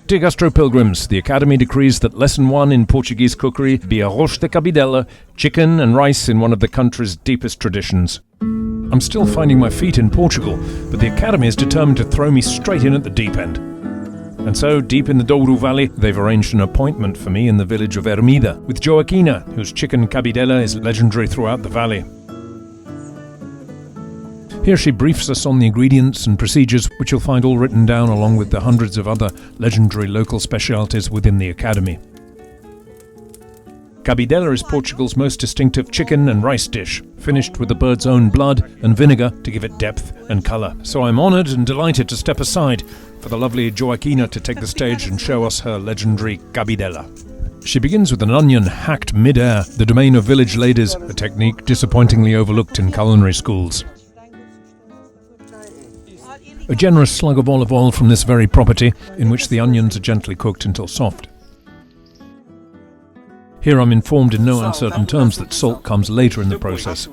Dear Gastro Pilgrims, the Academy decrees that Lesson 1 in Portuguese cookery be Arroz de Cabidela, chicken and rice in one of the country's deepest traditions. I'm still finding my feet in Portugal, but the Academy is determined to throw me straight in at the deep end. And so, deep in the Douro Valley, they've arranged an appointment for me in the village of Ermida with Joaquina, whose chicken cabidela is legendary throughout the valley. Here she briefs us on the ingredients and procedures, which you'll find all written down along with the hundreds of other legendary local specialities within the Academy. Cabidela is Portugal's most distinctive chicken and rice dish, finished with the bird's own blood and vinegar to give it depth and colour. So I'm honoured and delighted to step aside for the lovely Joaquina to take the stage and show us her legendary cabidela. She begins with an onion hacked mid-air, the domain of village ladies, a technique disappointingly overlooked in culinary schools. A generous slug of olive oil from this very property, in which the onions are gently cooked until soft. Here I'm informed in no uncertain terms that salt comes later in the process.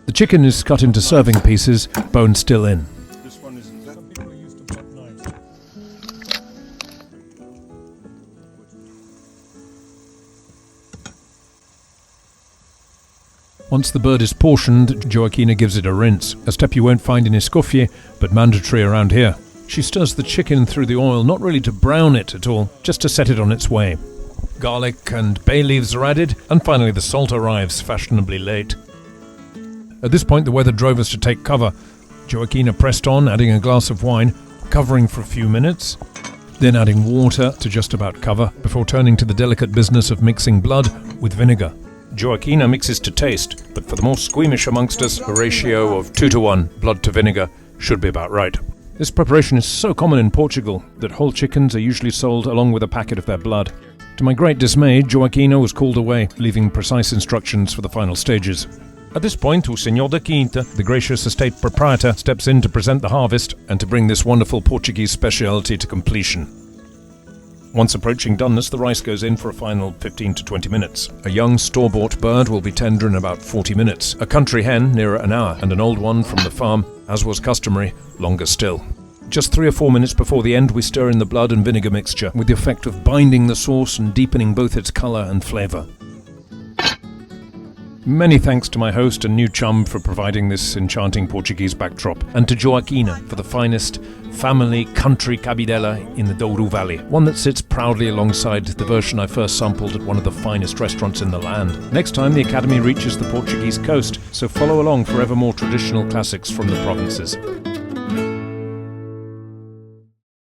The chicken is cut into serving pieces, bone still in. Once the bird is portioned, Joaquina gives it a rinse, a step you won't find in Escoffier, but mandatory around here. She stirs the chicken through the oil, not really to brown it at all, just to set it on its way. Garlic and bay leaves are added, and finally the salt arrives, fashionably late. At this point the weather drove us to take cover. Joaquina pressed on, adding a glass of wine, covering for a few minutes, then adding water to just about cover, before turning to the delicate business of mixing blood with vinegar. Joaquina mixes to taste, but for the more squeamish amongst us, a ratio of 2-to-1 blood to vinegar should be about right. This preparation is so common in Portugal that whole chickens are usually sold along with a packet of their blood. To my great dismay, Joaquina was called away, leaving precise instructions for the final stages. At this point, o Senhor da Quinta, the gracious estate proprietor, steps in to present the harvest and to bring this wonderful Portuguese speciality to completion. Once approaching doneness, the rice goes in for a final 15 to 20 minutes. A young store-bought bird will be tender in about 40 minutes, a country hen nearer an hour, and an old one from the farm, as was customary, longer still. Just 3 or 4 minutes before the end, we stir in the blood and vinegar mixture, with the effect of binding the sauce and deepening both its colour and flavour. Many thanks to my host and new chum for providing this enchanting Portuguese backdrop, and to Joaquina for the finest family country cabidela in the Douro Valley, one that sits proudly alongside the version I first sampled at one of the finest restaurants in the land. Next time the Academy reaches the Portuguese coast, so follow along for ever more traditional classics from the provinces.